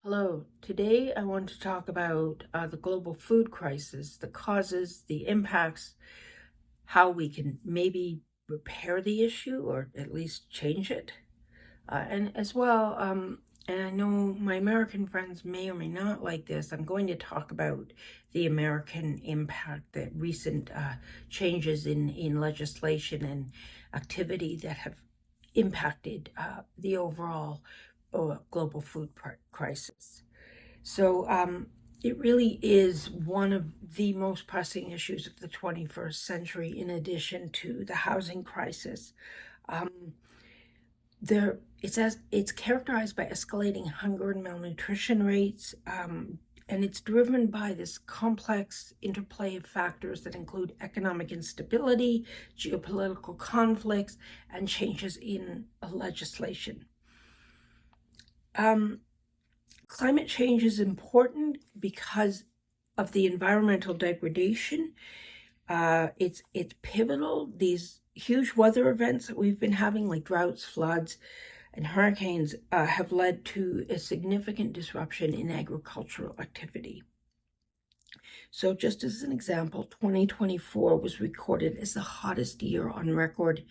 Hello, today I want to talk about the global food crisis, the causes, the impacts, how we can maybe repair the issue or at least change it. And as well, and I know my American friends may or may not like this, I'm going to talk about the American impact, the recent changes in legislation and activity that have impacted the overall global food crisis. So it really is one of the most pressing issues of the 21st century, in addition to the housing crisis. Um, it's characterized by escalating hunger and malnutrition rates, and it's driven by this complex interplay of factors that include economic instability, geopolitical conflicts, and changes in legislation. Climate change is important because of the environmental degradation. It's pivotal. These huge weather events that we've been having, like droughts, floods, and hurricanes, have led to a significant disruption in agricultural activity. So just as an example, 2024 was recorded as the hottest year on record,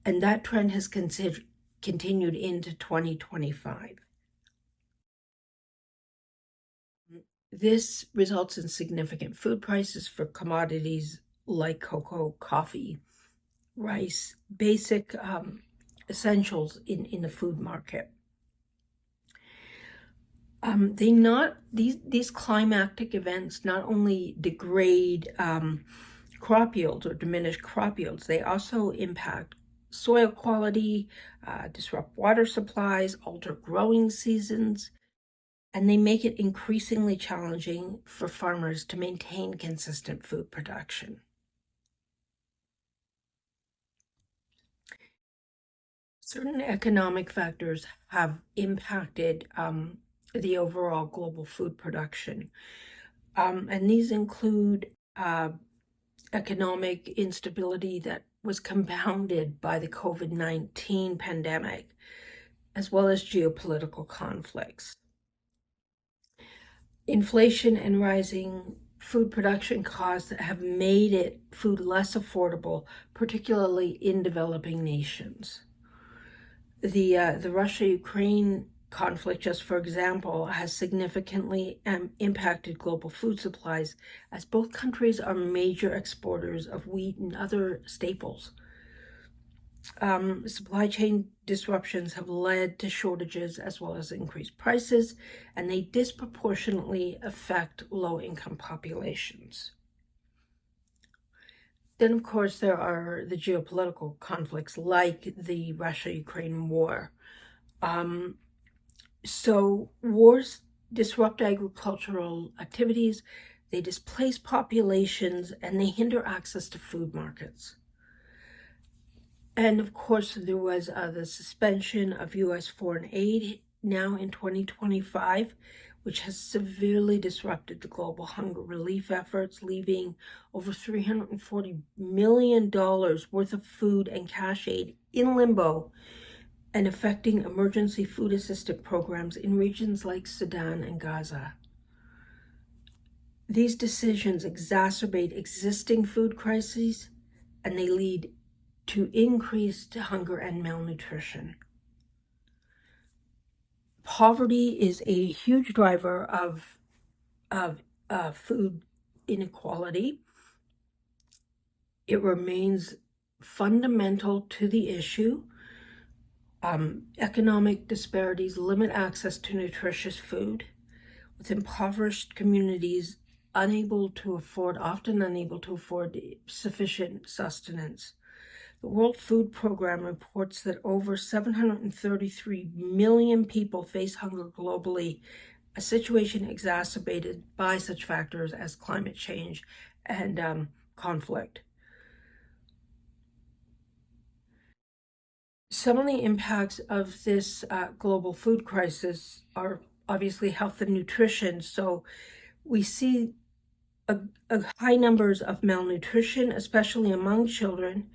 and that trend has continued into 2025. This results in significant food prices for commodities like cocoa, coffee, rice, basic essentials in the food market. These climatic events not only degrade crop yields or diminish crop yields, they also impact soil quality, disrupt water supplies, alter growing seasons, and they make it increasingly challenging for farmers to maintain consistent food production. Certain economic factors have impacted the overall global food production, and these include economic instability that was compounded by the COVID-19 pandemic, as well as geopolitical conflicts. Inflation and rising food production costs have made food less affordable, particularly in developing nations. The Russia-Ukraine conflict, just for example, has significantly impacted global food supplies, as both countries are major exporters of wheat and other staples. Supply chain disruptions have led to shortages as well as increased prices, and they disproportionately affect low-income populations. Then, of course, there are the geopolitical conflicts like the Russia-Ukraine war. So wars disrupt agricultural activities, they displace populations, and they hinder access to food markets. And of course, there was the suspension of U.S. foreign aid now in 2025, which has severely disrupted the global hunger relief efforts, leaving over $340 million worth of food and cash aid in limbo and affecting emergency food assistance programs in regions like Sudan and Gaza. These decisions exacerbate existing food crises, and they lead to increased hunger and malnutrition. Poverty is a huge driver of food inequality. It remains fundamental to the issue. Economic disparities limit access to nutritious food, with impoverished communities often unable to afford sufficient sustenance. The World Food Program reports that over 733 million people face hunger globally, a situation exacerbated by such factors as climate change and conflict. Some of the impacts of this global food crisis are obviously health and nutrition. So we see a high numbers of malnutrition, especially among children.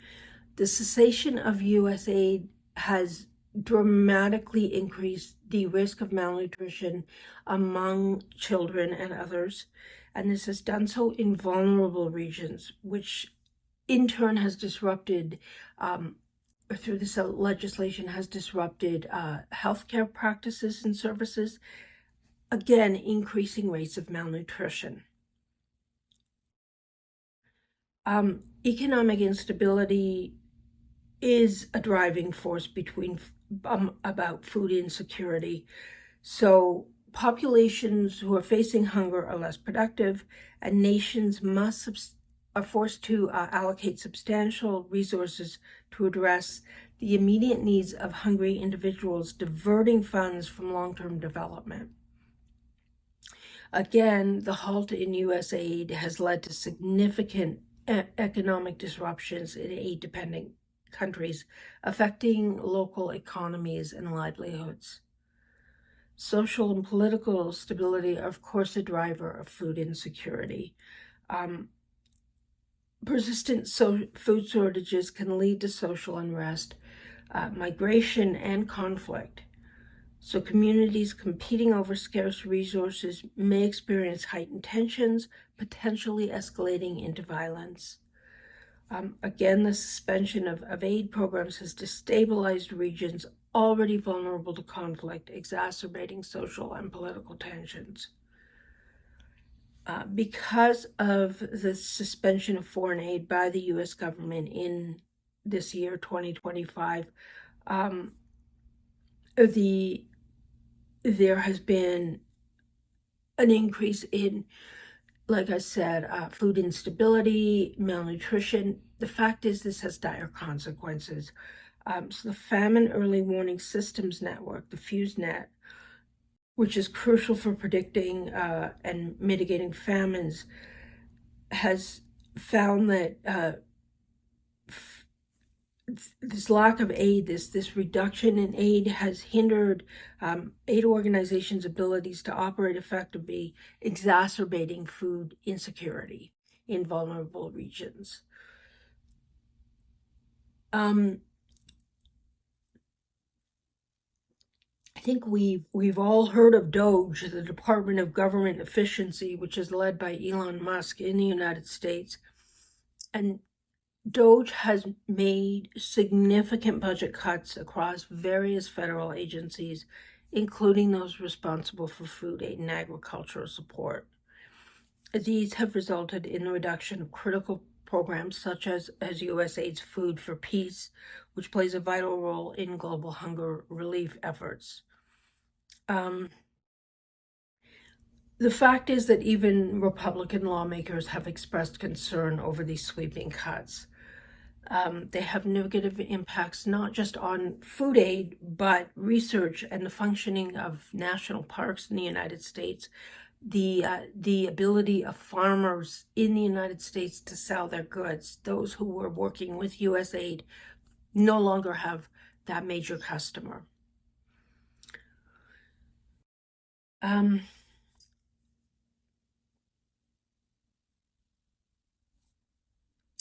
The cessation of U.S. aid has dramatically increase the risk of malnutrition among children and others. And this has done so in vulnerable regions, which in turn has disrupted, through this legislation, has disrupted healthcare practices and services, again, increasing rates of malnutrition. Economic instability is a driving force about food insecurity. So populations who are facing hunger are less productive, and nations are forced to allocate substantial resources to address the immediate needs of hungry individuals, diverting funds from long-term development. Again, the halt in U.S. aid has led to significant economic disruptions in aid-dependent countries, affecting local economies and livelihoods. Social and political stability are, of course, a driver of food insecurity. Persistent food shortages can lead to social unrest, migration, and conflict. So communities competing over scarce resources may experience heightened tensions, potentially escalating into violence. Again, the suspension of aid programs has destabilized regions already vulnerable to conflict, exacerbating social and political tensions. Because of the suspension of foreign aid by the U.S. government in this year, 2025, there has been an increase in, like I said, food instability, malnutrition. The fact is, this has dire consequences. So the Famine Early Warning Systems Network, the FuseNet, which is crucial for predicting and mitigating famines, has found that this lack of aid, this reduction in aid, has hindered aid organizations' abilities to operate effectively, exacerbating food insecurity in vulnerable regions. I think we've all heard of DOGE, the Department of Government Efficiency, which is led by Elon Musk in the United States. And DOGE has made significant budget cuts across various federal agencies, including those responsible for food aid and agricultural support. These have resulted in the reduction of critical programs such as USAID's Food for Peace, which plays a vital role in global hunger relief efforts. The fact is that even Republican lawmakers have expressed concern over these sweeping cuts. They have negative impacts not just on food aid, but research and the functioning of national parks in the United States, the ability of farmers in the United States to sell their goods. Those who were working with USAID no longer have that major customer.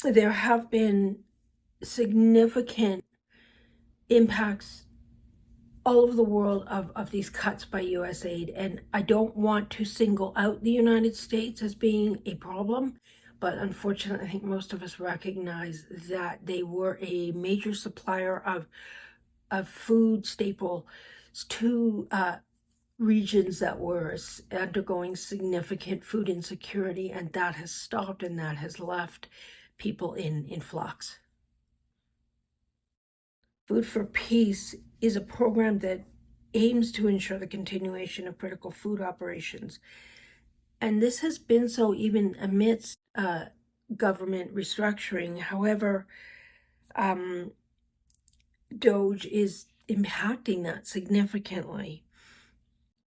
There have been significant impacts all over the world of these cuts by USAID, and I don't want to single out the United States as being a problem, but unfortunately I think most of us recognize that they were a major supplier of food staples to regions that were undergoing significant food insecurity, and that has stopped, and that has left people in flux. Food for Peace is a program that aims to ensure the continuation of critical food operations. And this has been so even amidst government restructuring. However, DOGE is impacting that significantly.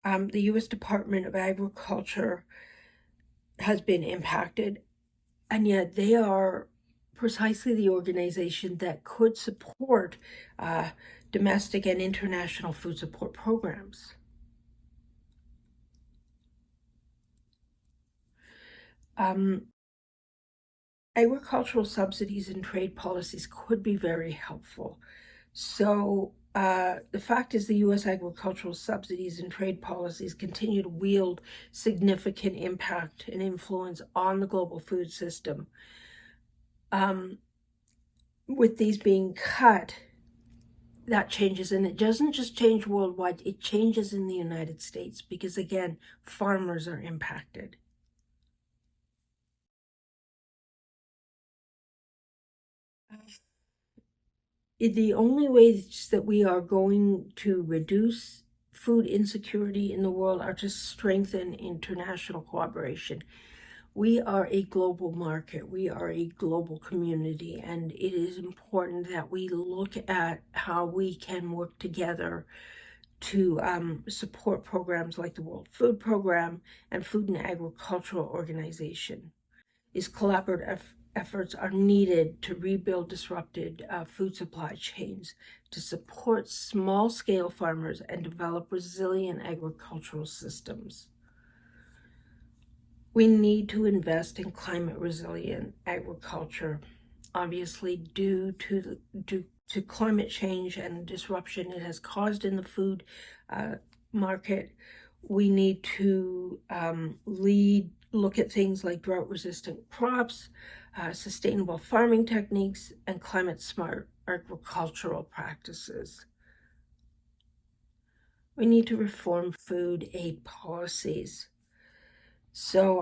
The U.S. Department of Agriculture has been impacted, and yet they are precisely the organization that could support domestic and international food support programs. Agricultural subsidies and trade policies could be very helpful. So The fact is the U.S. agricultural subsidies and trade policies continue to wield significant impact and influence on the global food system. With these being cut, that changes, and it doesn't just change worldwide, it changes in the United States because, again, farmers are impacted. The only ways that we are going to reduce food insecurity in the world are to strengthen international cooperation. We are a global market, we are a global community, and it is important that we look at how we can work together to support programs like the World Food Program and Food and Agricultural Organization. These collaborative efforts are needed to rebuild disrupted food supply chains, to support small-scale farmers and develop resilient agricultural systems. We need to invest in climate-resilient agriculture. Obviously, due to climate change and disruption it has caused in the food market, we need to look at things like drought-resistant crops, sustainable farming techniques, and climate-smart agricultural practices. We need to reform food aid policies. So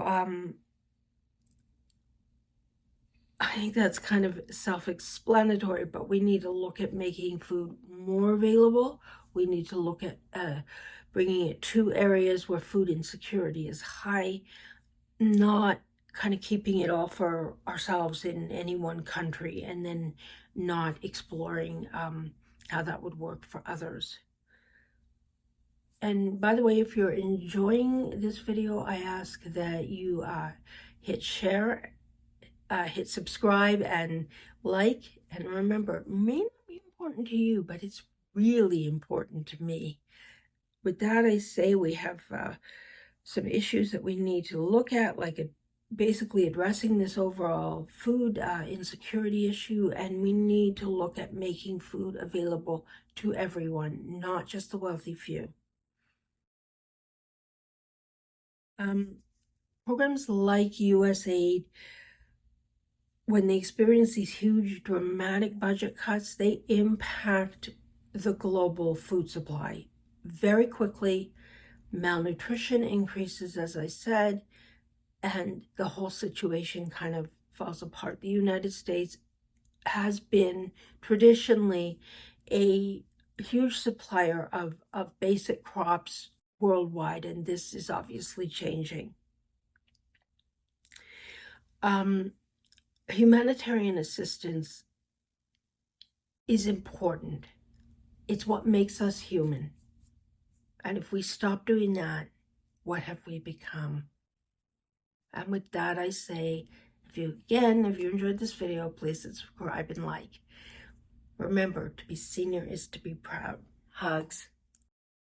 I think that's kind of self-explanatory, but we need to look at making food more available. We need to look at bringing it to areas where food insecurity is high, not kind of keeping it all for ourselves in any one country and then not exploring how that would work for others. And by the way, if you're enjoying this video, I ask that you hit share, hit subscribe, and like. And remember, it may not be important to you, but it's really important to me. With that, I say we have some issues that we need to look at, like basically addressing this overall food insecurity issue, and we need to look at making food available to everyone, not just the wealthy few. Programs like USAID, when they experience these huge dramatic budget cuts, they impact the global food supply very quickly. Malnutrition increases, as I said, and the whole situation kind of falls apart. The United States has been traditionally a huge supplier of basic crops worldwide, and this is obviously changing. Humanitarian assistance is important. It's what makes us human. And if we stop doing that, what have we become? And with that, I say, if you enjoyed this video, please subscribe and like. Remember, to be senior is to be proud. Hugs.